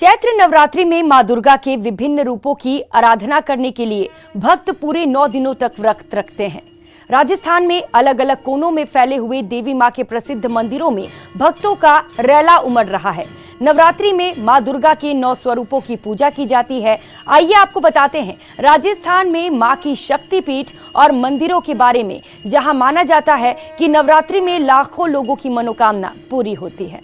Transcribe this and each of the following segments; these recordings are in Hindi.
चैत्र नवरात्रि में मां दुर्गा के विभिन्न रूपों की आराधना करने के लिए भक्त पूरे 9 दिनों तक व्रत रखते हैं। राजस्थान में अलग अलग कोनों में फैले हुए देवी मां के प्रसिद्ध मंदिरों में भक्तों का रैला उमड़ रहा है। नवरात्रि में मां दुर्गा के 9 स्वरूपों की पूजा की जाती है। आइए आपको बताते हैं राजस्थान में मां की शक्तिपीठ और मंदिरों के बारे में, जहां माना जाता है कि नवरात्रि में लाखों लोगों की मनोकामना पूरी होती है।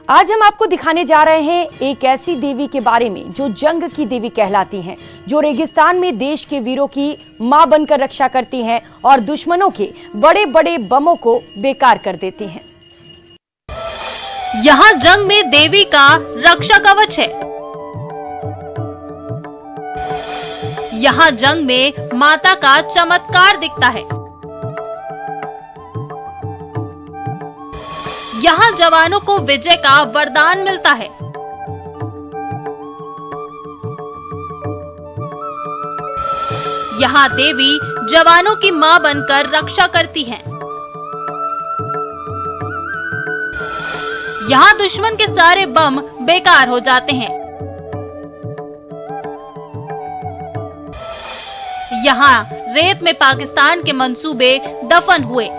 आज हम आपको दिखाने जा रहे हैं एक ऐसी देवी के बारे में जो जंग की देवी कहलाती हैं, जो रेगिस्तान में देश के वीरों की मां बनकर रक्षा करती हैं और दुश्मनों के बड़े बड़े बमों को बेकार कर देती हैं। यहाँ जंग में देवी का रक्षा कवच है। यहाँ जंग में माता का चमत्कार दिखता है। यहाँ जवानों को विजय का वरदान मिलता है। यहाँ देवी जवानों की मां बनकर रक्षा करती हैं। यहाँ दुश्मन के सारे बम बेकार हो जाते हैं। यहाँ रेत में पाकिस्तान के मंसूबे दफन हुए।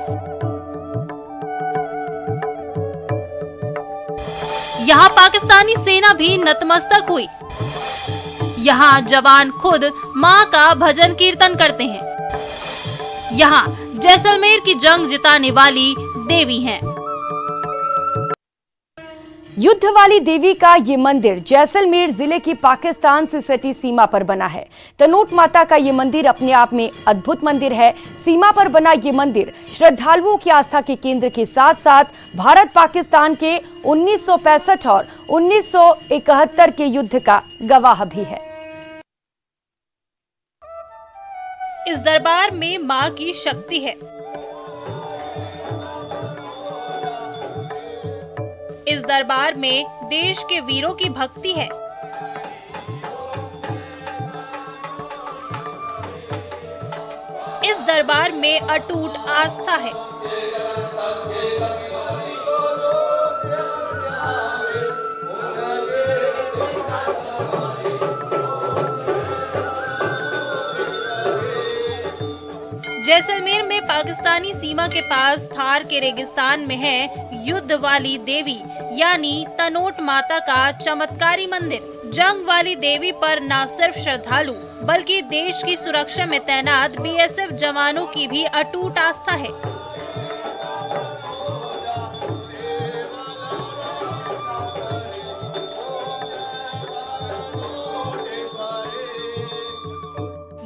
यहाँ पाकिस्तानी सेना भी नतमस्तक हुई। यहाँ जवान खुद मां का भजन कीर्तन करते हैं। यहाँ जैसलमेर की जंग जिताने वाली देवी हैं। युद्ध वाली देवी का ये मंदिर जैसलमेर जिले की पाकिस्तान से सटी सीमा पर बना है। तनोट माता का ये मंदिर अपने आप में अद्भुत मंदिर है। सीमा पर बना ये मंदिर श्रद्धालुओं की आस्था के केंद्र के साथ साथ भारत पाकिस्तान के 1965 और 1971 के युद्ध का गवाह भी है। इस दरबार में मां की शक्ति है। इस दरबार में देश के वीरों की भक्ति है। इस दरबार में अटूट आस्था है। जैसलमेर में पाकिस्तानी सीमा के पास थार के रेगिस्तान में है युद्ध वाली देवी यानी तनोट माता का चमत्कारी मंदिर। जंग वाली देवी पर न सिर्फ श्रद्धालु बल्कि देश की सुरक्षा में तैनात बीएसएफ जवानों की भी अटूट आस्था है।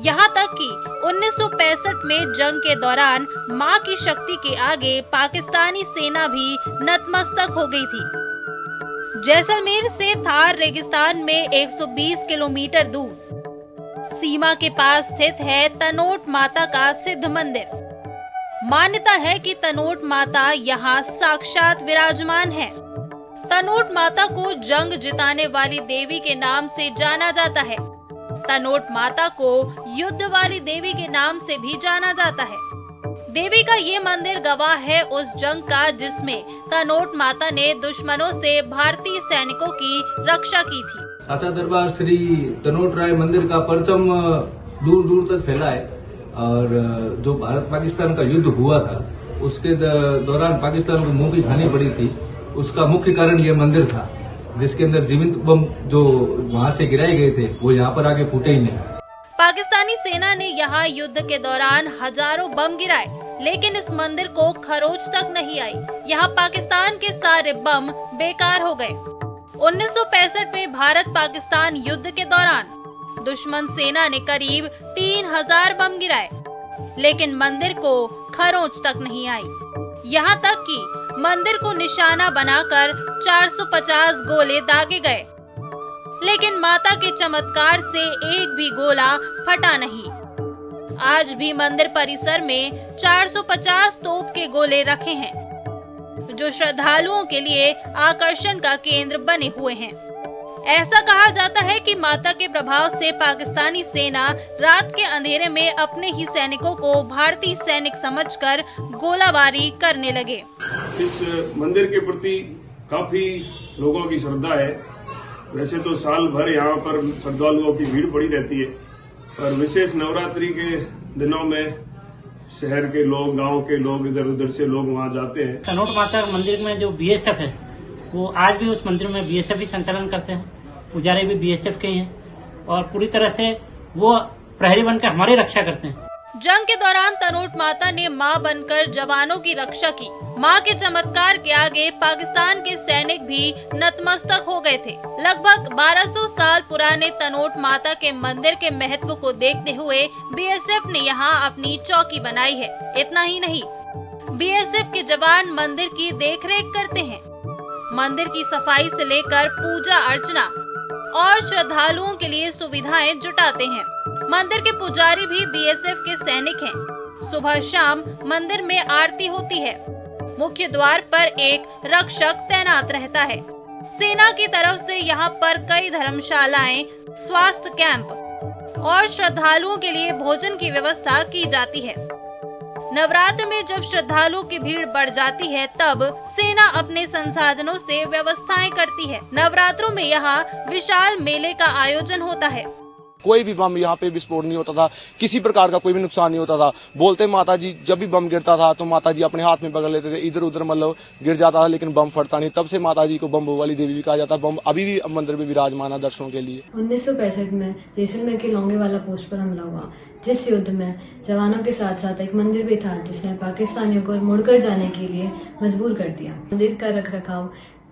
यहाँ तक कि 1965 में जंग के दौरान मां की शक्ति के आगे पाकिस्तानी सेना भी नतमस्तक हो गई थी। जैसलमेर से थार रेगिस्तान में 120 किलोमीटर दूर सीमा के पास स्थित है तनोट माता का सिद्ध मंदिर। मान्यता है कि तनोट माता यहाँ साक्षात विराजमान है। तनोट माता को जंग जिताने वाली देवी के नाम से जाना जाता है। तनोट माता को युद्ध वाली देवी के नाम से भी जाना जाता है। देवी का ये मंदिर गवाह है उस जंग का जिसमें तनोट माता ने दुश्मनों से भारतीय सैनिकों की रक्षा की थी। साचा दरबार श्री तनोट राय मंदिर का परचम दूर दूर तक फैला है और जो भारत पाकिस्तान का युद्ध हुआ था उसके दौरान पाकिस्तान को मुंह की खानी पड़ी थी। उसका मुख्य कारण ये मंदिर था जिसके अंदर जीवित बम जो वहां से गिराए गए थे वो यहाँ पर आके फूटे ही नहीं। पाकिस्तानी सेना ने यहाँ युद्ध के दौरान हजारों बम गिराए लेकिन इस मंदिर को खरोच तक नहीं आई। यहाँ पाकिस्तान के सारे बम बेकार हो गए। 1965 में भारत पाकिस्तान युद्ध के दौरान दुश्मन सेना ने करीब 3000 बम गिराए लेकिन मंदिर को खरोच तक नहीं आई। यहाँ तक कि मंदिर को निशाना बनाकर 450 गोले दागे गए लेकिन माता के चमत्कार से एक भी गोला फटा नहीं। आज भी मंदिर परिसर में 450 तोप के गोले रखे हैं। जो श्रद्धालुओं के लिए आकर्षण का केंद्र बने हुए हैं। ऐसा कहा जाता है कि माता के प्रभाव से पाकिस्तानी सेना रात के अंधेरे में अपने ही सैनिकों को भारतीय सैनिक समझकर गोलाबारी करने लगे। इस मंदिर के प्रति काफी लोगों की श्रद्धा है। वैसे तो साल भर यहाँ पर श्रद्धालुओं की भीड़ पड़ी रहती है, पर विशेष नवरात्रि के दिनों में शहर के लोग, गांव के लोग, इधर उधर से लोग वहाँ जाते हैं। तनोट माता मंदिर में जो बीएसएफ है वो आज भी उस मंदिर में बीएसएफ ही संचालन करते हैं। पुजारी भी बीएसएफ के ही हैं और पूरी तरह से वो प्रहरी बनकर हमारी रक्षा करते हैं। जंग के दौरान तनोट माता ने मां बनकर जवानों की रक्षा की। मां के चमत्कार के आगे पाकिस्तान के सैनिक भी नतमस्तक हो गए थे। लगभग 1200 साल पुराने तनोट माता के मंदिर के महत्व को देखते हुए बीएसएफ ने यहां अपनी चौकी बनाई है। इतना ही नहीं, बीएसएफ के जवान मंदिर की देखरेख करते हैं। मंदिर की सफाई से लेकर पूजा अर्चना और श्रद्धालुओं के लिए सुविधाएं जुटाते हैं। मंदिर के पुजारी भी बीएसएफ के सैनिक हैं। सुबह शाम मंदिर में आरती होती है। मुख्य द्वार पर एक रक्षक तैनात रहता है। सेना की तरफ से यहाँ पर कई धर्मशालाएं, स्वास्थ्य कैंप और श्रद्धालुओं के लिए भोजन की व्यवस्था की जाती है। नवरात्र में जब श्रद्धालुओं की भीड़ बढ़ जाती है तब सेना अपने संसाधनों से व्यवस्थाएं करती है। नवरात्रों में यहाँ विशाल मेले का आयोजन होता है। कोई भी बम यहाँ पे विस्फोट नहीं होता था, किसी प्रकार का कोई भी नुकसान नहीं होता था। बोलते माता जी जब भी बम गिरता था तो माता जी अपने हाथ में पकड़ लेते थे, इधर उधर मतलब गिर जाता था लेकिन बम फटता नहीं। तब से माता जी को बम वाली देवी भी कहा जाता है। बम अभी भी मंदिर में विराजमान है दर्शनों के लिए। 1965 में जैसलमेर के लोंगेवाला पोस्ट पर हमला हुआ, जिस युद्ध में जवानों के साथ साथ एक मंदिर भी था जिसने पाकिस्तानियों को मुड़कर जाने के लिए मजबूर कर दिया। मंदिर का रखरखाव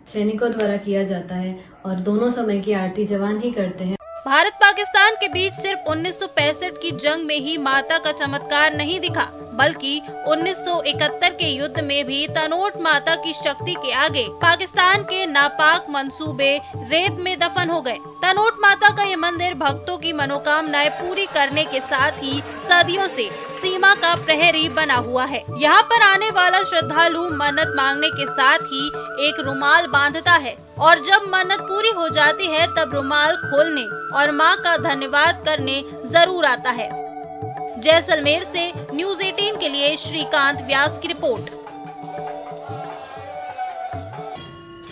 सैनिकों द्वारा किया जाता है और दोनों समय की आरती जवान ही करते हैं। भारत पाकिस्तान के बीच सिर्फ 1965 की जंग में ही माता का चमत्कार नहीं दिखा, बल्कि 1971 के युद्ध में भी तनोट माता की शक्ति के आगे पाकिस्तान के नापाक मंसूबे रेत में दफन हो गए। तनोट माता का ये मंदिर भक्तों की मनोकामनाएं पूरी करने के साथ ही सदियों से सीमा का प्रहरी बना हुआ है। यहाँ पर आने वाला श्रद्धालु मन्नत मांगने के साथ ही एक रुमाल बांधता है और जब मन्नत पूरी हो जाती है तब रुमाल खोलने और माँ का धन्यवाद करने जरूर आता है। जैसलमेर से न्यूज़ 18 के लिए श्रीकांत व्यास की रिपोर्ट।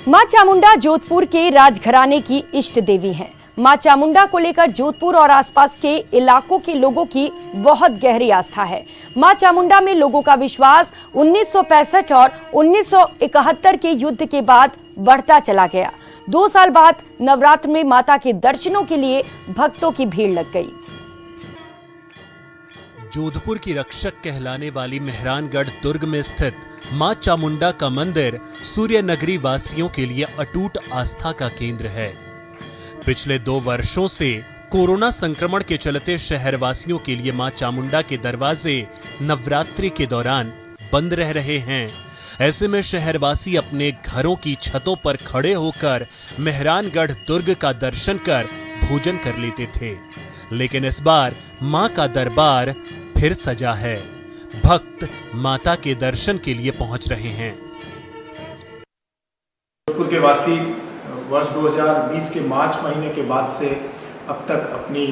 मां चामुंडा जोधपुर के राजघराने की इष्ट देवी हैं। मां चामुंडा को लेकर जोधपुर और आसपास के इलाकों के लोगों की बहुत गहरी आस्था है। मां चामुंडा में लोगों का विश्वास 1965 और 1971 के युद्ध के बाद बढ़ता चला गया। 2 साल बाद नवरात्र में माता के दर्शनों के लिए भक्तों की भीड़ लग गई। जोधपुर की रक्षक कहलाने वाली मेहरानगढ़ दुर्ग में स्थित मां चामुंडा का मंदिर सूर्य नगरी वासियों के लिए अटूट आस्था का केंद्र है। पिछले 2 वर्षों से कोरोना संक्रमण के चलते शहरवासियों के लिए मां चामुंडा के दरवाजे नवरात्रि के दौरान बंद रह रहे हैं। ऐसे में शहरवासी अपने घरों की छतों पर खड़े होकर मेहरानगढ़ दुर्ग का दर्शन कर भोजन कर लेते थे, लेकिन इस बार मां का दरबार फिर सजा है। भक्त माता के दर्शन के लिए पहुंच रहे हैं। जोधपुर के वासी वर्ष 2020 के मार्च महीने के बाद से अब तक अपनी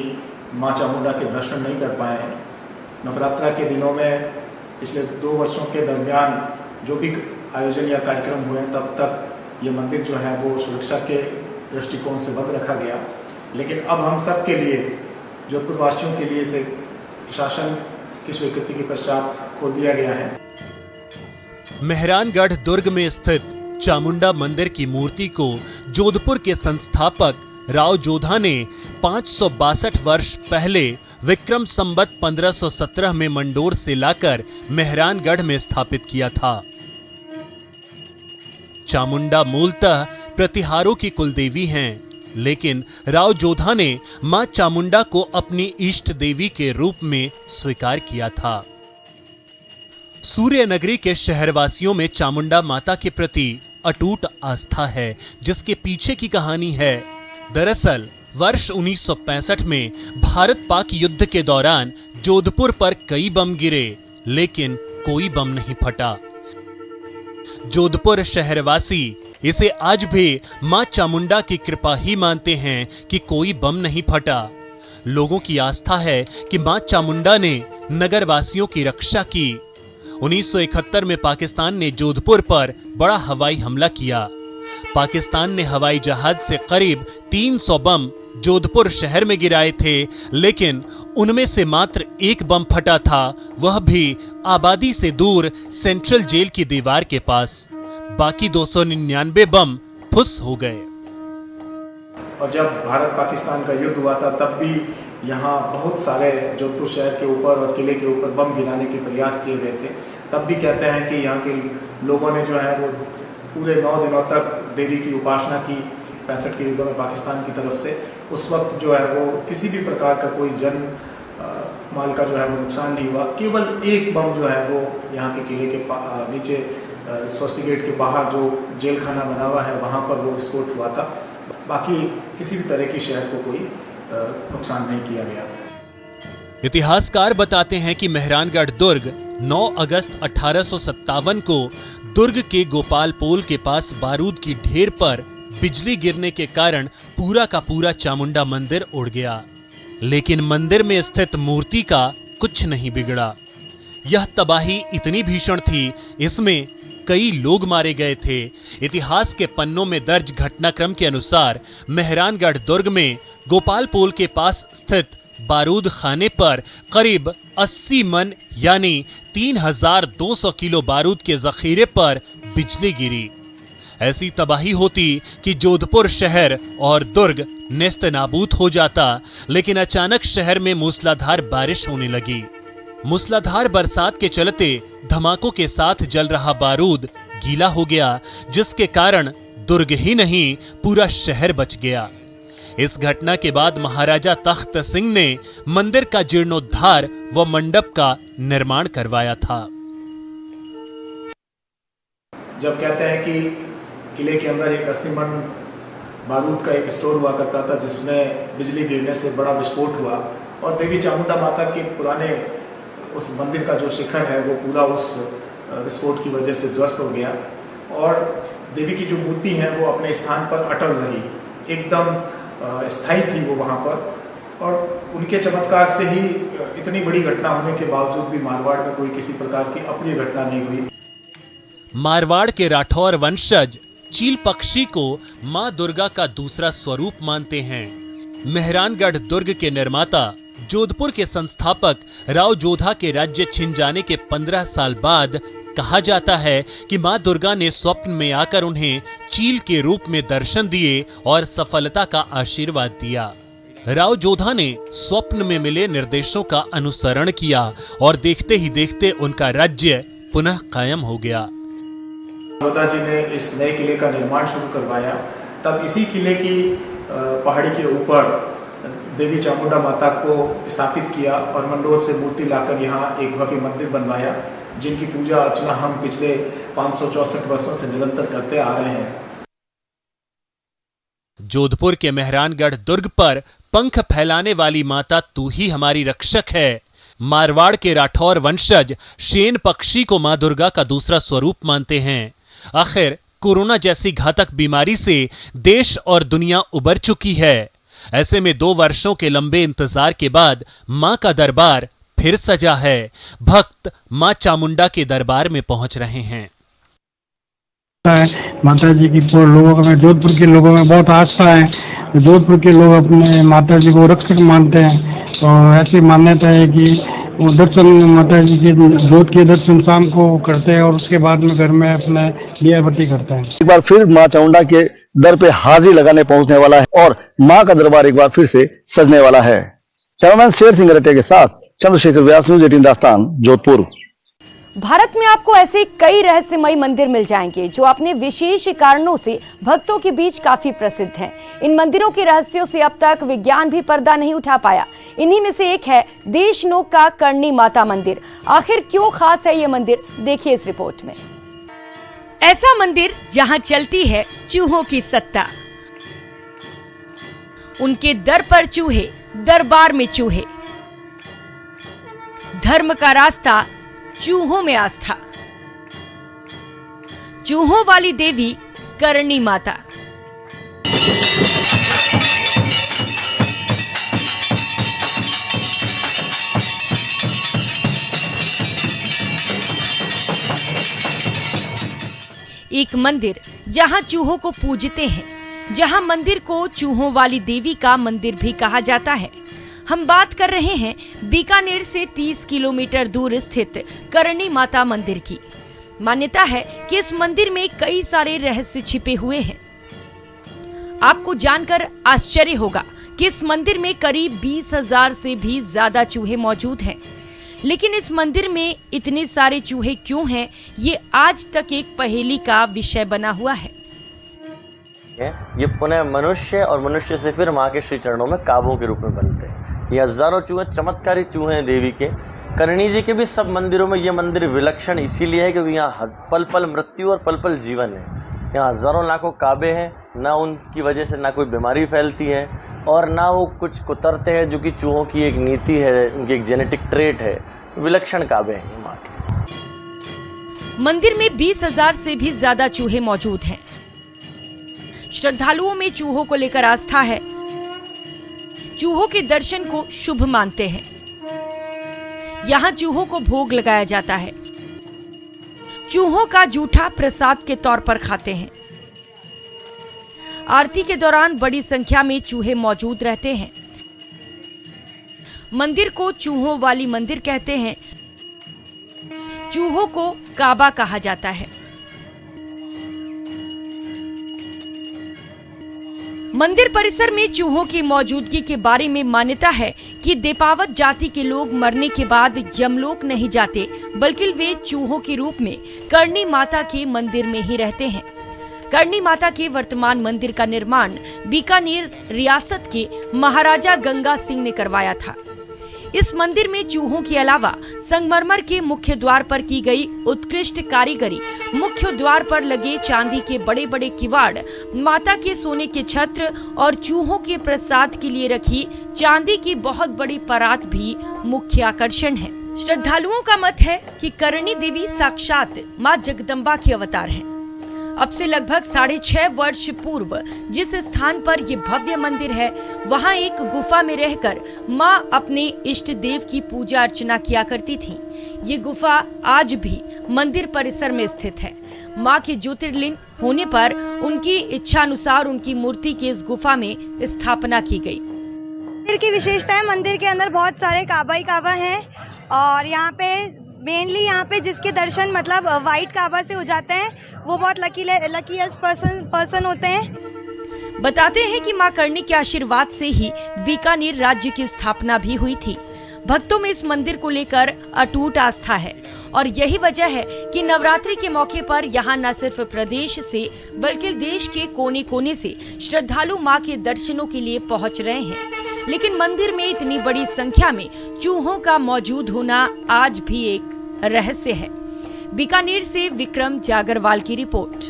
मां चामुंडा के दर्शन नहीं कर पाए हैं। नवरात्रा के दिनों में पिछले 2 वर्षों के दरमियान जो भी आयोजन या कार्यक्रम हुए तब तक ये मंदिर जो है वो सुरक्षा के दृष्टिकोण से बंद रखा गया, लेकिन अब हम सब के लिए जोधपुर वासियों के लिए इसे प्रशासन की स्वीकृति के पश्चात खोल दिया गया है। मेहरानगढ़ दुर्ग में स्थित चामुंडा मंदिर की मूर्ति को जोधपुर के संस्थापक राव जोधा ने 562 वर्ष पहले विक्रम संवत 1517 में मंडोर से लाकर मेहरानगढ़ में स्थापित किया था। चामुंडा मूलतः प्रतिहारों की कुलदेवी हैं, लेकिन राव जोधा ने मां चामुंडा को अपनी इष्ट देवी के रूप में स्वीकार किया था। सूर्य नगरी के शहरवासियों में चामुंडा माता के प्रति अटूट आस्था है, जिसके पीछे की कहानी है। दरअसल वर्ष 1965 में भारत पाक युद्ध के दौरान जोधपुर पर कई बम गिरे, लेकिन कोई बम नहीं फटा। जोधपुर शहरवासी इसे आज भी मां चामुंडा की कृपा ही मानते हैं कि कोई बम नहीं फटा। लोगों की आस्था है कि मां चामुंडा ने नगरवासियों की रक्षा की। 1971 में पाकिस्तान ने जोधपुर पर बड़ा हवाई हमला किया। पाकिस्तान ने हवाई जहाज से करीब 300 बम जोधपुर शहर में गिराए थे, लेकिन उनमें से मात्र एक बम फटा था, वह भी आबादी से दूर सेंट्रल जेल की दीवार के पास। बाकी 299 बम फुस हो गए। और जब भारत पाकिस्तान का युद्ध हुआ था तब भी यहाँ बहुत सारे जोधपुर शहर के ऊपर और किले के ऊपर बम गिराने के प्रयास किए गए थे। तब भी कहते हैं कि यहाँ के लोगों ने जो है वो पूरे 9 दिनों तक देवी की उपासना की 65 के युद्धों में पाकिस्तान की तरफ से। उस वक्त जो है वो किसी भी प्रकार का कोई जन माल का जो है वो नुकसान नहीं हुआ। केवल एक बम जो है वो यहाँ के किले के नीचे स्वस्ति गेट के बाहर जो जेल खाना बना हुआ है वहाँ पर वो विस्फोट हुआ था। बाकी किसी भी तरह की शहर को कोई नुकसान नहीं किया गया। इतिहासकार बताते हैं कि मेहरानगढ़ दुर्ग 9 अगस्त 1857 को दुर्ग के गोपाल पोल के पास बारूद की ढेर पर बिजली गिरने के कारण पूरा का पूरा चामुंडा मंदिर उड़ गया, लेकिन मंदिर में स्थित मूर्ति का कुछ नहीं बिगड़ा। यह तबाही इतनी भीषण थी, इसमें कई लोग मारे गए थे। इतिहास के पन्नों में दर्ज घटनाक्रम के अनुसार मेहरानगढ़ दुर्ग में गोपाल पोल के पास स्थित बारूद खाने पर करीब 80 मन यानी 3200 किलो बारूद के जखीरे पर बिजली गिरी। ऐसी तबाही होती कि जोधपुर शहर और दुर्ग नेस्त नाबूद हो जाता, लेकिन अचानक शहर में मूसलाधार बारिश होने लगी। मूसलाधार बरसात के चलते धमाकों के साथ जल रहा बारूद गीला हो गया, जिसके कारण दुर्ग ही नहीं पूरा शहर बच गया। इस घटना के बाद महाराजा तख्त सिंह ने मंदिर का जीर्णोद्धार व मंडप का निर्माण करवाया था। जब कहते हैं कि किले के अंदर एक 80 मन बारूद का एक स्टोर हुआ करता था जिसमें बिजली गिरने से बड़ा विस्फोट हुआ और देवी चामुंडा माता के पुराने उस मंदिर का जो शिखर है वो पूरा उस विस्फोट की वजह से ध्वस्त हो गया और देवी की जो मूर्ति है वो अपने स्थान पर अटल रही, एकदम स्थायी थी वो वहाँ पर। और उनके चमत्कार से ही इतनी बड़ी घटना होने के बावजूद भी मारवाड़ में कोई किसी प्रकार की अप्रिय घटना नहीं हुई। मारवाड़ के राठौर वंशज चील पक्षी को मां दुर्गा का दूसरा स्वरूप मानते हैं। मेहरानगढ़ दुर्ग के निर्माता जोधपुर के संस्थापक राव जोधा के राज्य छिन जाने के 15 साल बाद कहा जाता है कि मां दुर्गा ने स्वप्न में आकर उन्हें चील के रूप में दर्शन दिए और सफलता का आशीर्वाद दिया। राव जोधा ने स्वप्न में मिले निर्देशों का अनुसरण किया और देखते ही देखते उनका राज्य पुनः कायम हो गया। जोधा जी ने इस नए किले का निर्माण शुरू करवाया। तब इसी किले की पहाड़ी के ऊपर देवी चामुंडा माता को स्थापित किया और मंडोर से मूर्ति लाकर यहाँ एक भव्य मंदिर बनवाया, जिनकी पूजा अर्चना हम पिछले 564 वर्षों से निरंतर करते आ रहे हैं। जोधपुर के मेहरानगढ़ दुर्ग पर पंख फैलाने वाली माता तू ही हमारी रक्षक है। मारवाड़ के राठौर वंशज शेन पक्षी को मां दुर्गा का दूसरा स्वरूप मानते हैं। आखिर कोरोना जैसी घातक बीमारी से देश और दुनिया उबर चुकी है। ऐसे में 2 वर्षों के लंबे इंतजार के बाद मां का दरबार फिर सजा है। भक्त मां चामुंडा के दरबार में पहुंच रहे हैं। माता जी की लोगों में, जोधपुर के लोगों में बहुत आस्था है। जोधपुर के लोग अपने माता जी को रक्षक मानते हैं और ऐसी मान्यता है कि वो दर्शन माता जी के जोत के दर्शन शाम को करते हैं और उसके बाद में घर में अपने दिया बत्ती करते हैं। एक बार फिर मां चामुंडा के दर पे हाजिरी लगाने पहुंचने वाला है और मां का दरबार एक बार फिर से सजने वाला है। कैमरामैन शेर सिंह रटे के साथ चंद्रशेखर व्यास, न्यूज़ 18 दास्तान, जोधपुर। भारत में आपको ऐसे कई रहस्यमयी मंदिर मिल जाएंगे जो अपने विशेष कारणों से भक्तों के बीच काफी प्रसिद्ध हैं। इन मंदिरों के रहस्यों से अब तक विज्ञान भी पर्दा नहीं उठा पाया। इन्हीं में से एक है देशनोक का करणी माता मंदिर। आखिर क्यों खास है ये मंदिर, देखिए इस रिपोर्ट में। ऐसा मंदिर जहां चलती है चूहों की सत्ता। उनके दर पर चूहे, दरबार में चूहे। धर्म का रास्ता, चूहों में आस्था। चूहों वाली देवी करणी माता। एक मंदिर जहां चूहों को पूजते हैं, जहां मंदिर को चूहों वाली देवी का मंदिर भी कहा जाता है। हम बात कर रहे हैं बीकानेर से 30 किलोमीटर दूर स्थित करणी माता मंदिर की। मान्यता है कि इस मंदिर में कई सारे रहस्य छिपे हुए हैं। आपको जानकर आश्चर्य होगा कि इस मंदिर में करीब 20,000 से भी ज्यादा चूहे मौजूद हैं। लेकिन इस मंदिर में इतने सारे चूहे क्यों हैं, ये आज तक एक पहेली का विषय बना हुआ है। ये पुनः मनुष्य और मनुष्य से फिर माँ के श्री चरणों में काबों के रूप में बनते हैं। ये हजारों चूहे चमत्कारी चूहे हैं देवी के। करणी जी के भी सब मंदिरों में ये मंदिर विलक्षण इसीलिए है क्योंकि यहाँ पल पल मृत्यु और पल पल जीवन है। यहाँ हजारों लाखों काबे हैं, ना उनकी वजह से ना कोई बीमारी फैलती है और ना वो कुछ कुतरते हैं, जो कि चूहों की एक नीति है, उनकी एक जेनेटिक ट्रेट है। विलक्षण काबे हैं माँ के। मंदिर में 20,000 से भी ज्यादा चूहे मौजूद हैं। श्रद्धालुओं में चूहों को लेकर आस्था है। चूहों के दर्शन को शुभ मानते हैं। यहाँ चूहों को भोग लगाया जाता है। चूहों का जूठा प्रसाद के तौर पर खाते हैं। आरती के दौरान बड़ी संख्या में चूहे मौजूद रहते हैं। मंदिर को चूहों वाली मंदिर कहते हैं। चूहों को काबा कहा जाता है। मंदिर परिसर में चूहों की मौजूदगी के बारे में मान्यता है कि देपावत जाति के लोग मरने के बाद यमलोक नहीं जाते, बल्कि वे चूहों के रूप में करणी माता के मंदिर में ही रहते हैं। करणी माता के वर्तमान मंदिर का निर्माण बीकानेर रियासत के महाराजा गंगा सिंह ने करवाया था। इस मंदिर में चूहों के अलावा संगमरमर के मुख्य द्वार पर की गई उत्कृष्ट कारीगरी, मुख्य द्वार पर लगे चांदी के बड़े बड़े किवाड़, माता के सोने के छत्र और चूहों के प्रसाद के लिए रखी चांदी की बहुत बड़ी परात भी मुख्य आकर्षण है। श्रद्धालुओं का मत है कि करणी देवी साक्षात माँ जगदम्बा की अवतार है। अब से लगभग 6.5 वर्ष पूर्व जिस स्थान पर ये भव्य मंदिर है, वहाँ एक गुफा में रहकर माँ अपने इष्ट देव की पूजा अर्चना किया करती थी। ये गुफा आज भी मंदिर परिसर में स्थित है। माँ के ज्योतिर्लिंग होने पर उनकी इच्छा अनुसार उनकी मूर्ति की इस गुफा में स्थापना की गई। मंदिर की विशेषता है, मंदिर के अंदर बहुत सारे काबा ही काबा हैं और यहाँ पे मेनली यहाँ पे जिसके दर्शन मतलब वाइट काबा से हो जाते हैं, वो बहुत लकीएस्ट पर्सन होते हैं। बताते हैं कि मां करणी के आशीर्वाद से ही बीकानेर राज्य की स्थापना भी हुई थी। भक्तों में इस मंदिर को लेकर अटूट आस्था है और यही वजह है कि नवरात्रि के मौके पर यहाँ न सिर्फ प्रदेश से बल्कि देश के कोने कोने से श्रद्धालु मां के दर्शनों के लिए पहुँच रहे हैं। लेकिन मंदिर में इतनी बड़ी संख्या में चूहों का मौजूद होना आज भी एक रहस्य है। बीकानेर से विक्रम जागरवाल की रिपोर्ट।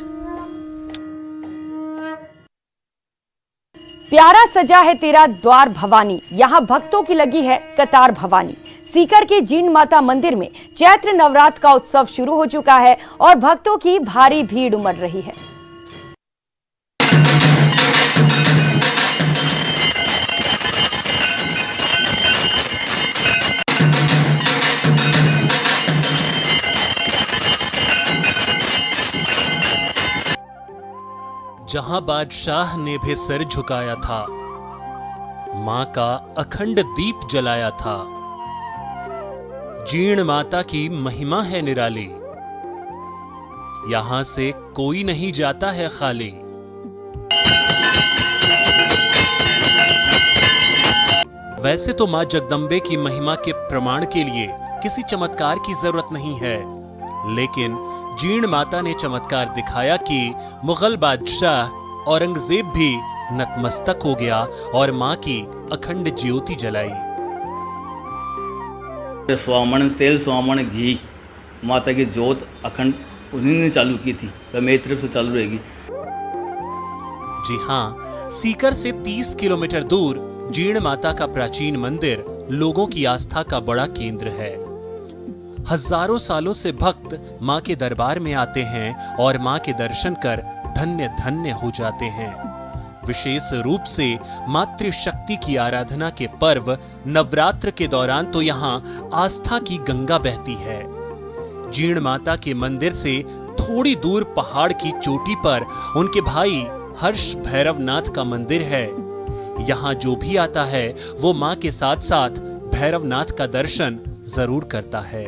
प्यारा सजा है तेरा द्वार भवानी, यहाँ भक्तों की लगी है कतार भवानी। सीकर के जीण माता मंदिर में चैत्र नवरात्र का उत्सव शुरू हो चुका है और भक्तों की भारी भीड़ उमड़ रही है। जहां बादशाह ने भी सिर झुकाया था, मां का अखंड दीप जलाया था। जीण माता की महिमा है निराली, यहां से कोई नहीं जाता है खाली। वैसे तो मां जगदम्बे की महिमा के प्रमाण के लिए किसी चमत्कार की जरूरत नहीं है, लेकिन जीण माता ने चमत्कार दिखाया कि मुगल बादशाह औरंगजेब भी नतमस्तक हो गया और मां की अखंड ज्योति जलाई। स्वामण तेल, स्वामण घी, माता की ज्योत अखंड उन्हीं ने चालू की थी, तो मेरी तरफ से चालू रहेगी। जी हां, सीकर से 30 किलोमीटर दूर जीण माता का प्राचीन मंदिर लोगों की आस्था का बड़ा केंद्र है। हजारों सालों से भक्त मां के दरबार में आते हैं और मां के दर्शन कर धन्य धन्य हो जाते हैं। विशेष रूप से मातृशक्ति की आराधना के पर्व नवरात्र के दौरान तो यहाँ आस्था की गंगा बहती है। जीण माता के मंदिर से थोड़ी दूर पहाड़ की चोटी पर उनके भाई हर्ष भैरवनाथ का मंदिर है। यहाँ जो भी आता है वो मां के साथ साथ भैरवनाथ का दर्शन जरूर करता है।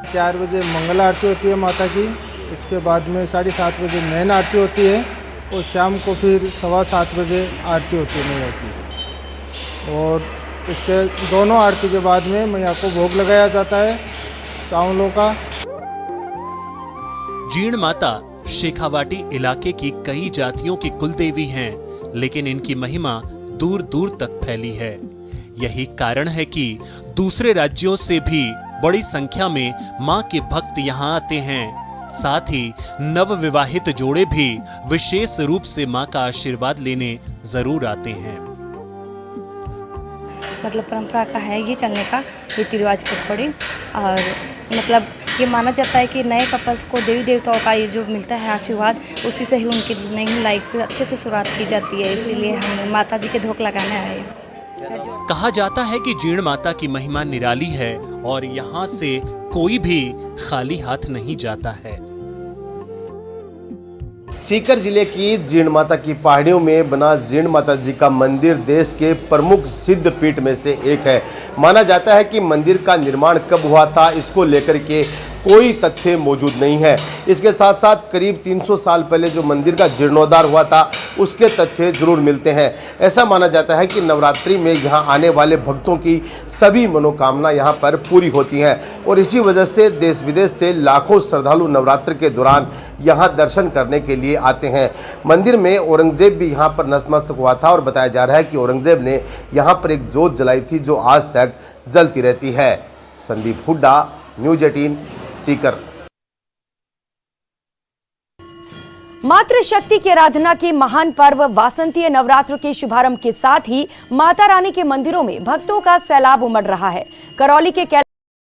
4 बजे मंगल आरती होती है माता की, उसके बाद में 7:30 बजे मैन आरती होती है और शाम को फिर 7:15 बजे आरती होती है मैया की। और इसके दोनों आरती के बाद में मैया को भोग लगाया जाता है चावलों का। जीण माता शेखावाटी इलाके की कई जातियों की कुलदेवी हैं, लेकिन इनकी महिमा दूर दूर तक फैली है। यही कारण है कि दूसरे राज्यों से भी बड़ी संख्या में मां के भक्त यहां आते हैं। साथ ही नवविवाहित जोड़े भी विशेष रूप से मां का आशीर्वाद लेने जरूर आते हैं। मतलब परंपरा का है ये चलने का रीति रिवाज के अकॉर्डिंग, और मतलब ये माना जाता है कि नए कपल्स को देवी देवताओं का ये जो मिलता है आशीर्वाद, उसी से ही उनकी नई लाइफ अच्छे से शुरुआत की जाती है। इसीलिए हम माता जी के धोख लगाने आए। कहा जाता है कि जीण माता की महिमा निराली है और यहाँ से कोई भी खाली हाथ नहीं जाता है। सीकर जिले की जीण माता की पहाड़ियों में बना जीण माता जी का मंदिर देश के प्रमुख सिद्ध पीठ में से एक है। माना जाता है कि मंदिर का निर्माण कब हुआ था इसको लेकर के कोई तथ्य मौजूद नहीं है। इसके साथ साथ करीब 300 साल पहले जो मंदिर का जीर्णोद्धार हुआ था उसके तथ्य जरूर मिलते हैं। ऐसा माना जाता है कि नवरात्रि में यहाँ आने वाले भक्तों की सभी मनोकामना यहाँ पर पूरी होती हैं और इसी वजह से देश विदेश से लाखों श्रद्धालु नवरात्र के दौरान यहाँ दर्शन करने के लिए आते हैं। मंदिर में औरंगजेब भी यहाँ पर नतमस्तक हुआ था और बताया जा रहा है कि औरंगजेब ने यहाँ पर एक जोत जलाई थी जो आज तक जलती रहती है। संदीप हुड्डा, न्यूज 18 सीकर। मातृशक्ति की आराधना के महान पर्व वासंतीय नवरात्र के शुभारंभ के साथ ही माता रानी के मंदिरों में भक्तों का सैलाब उमड़ रहा है। करौली के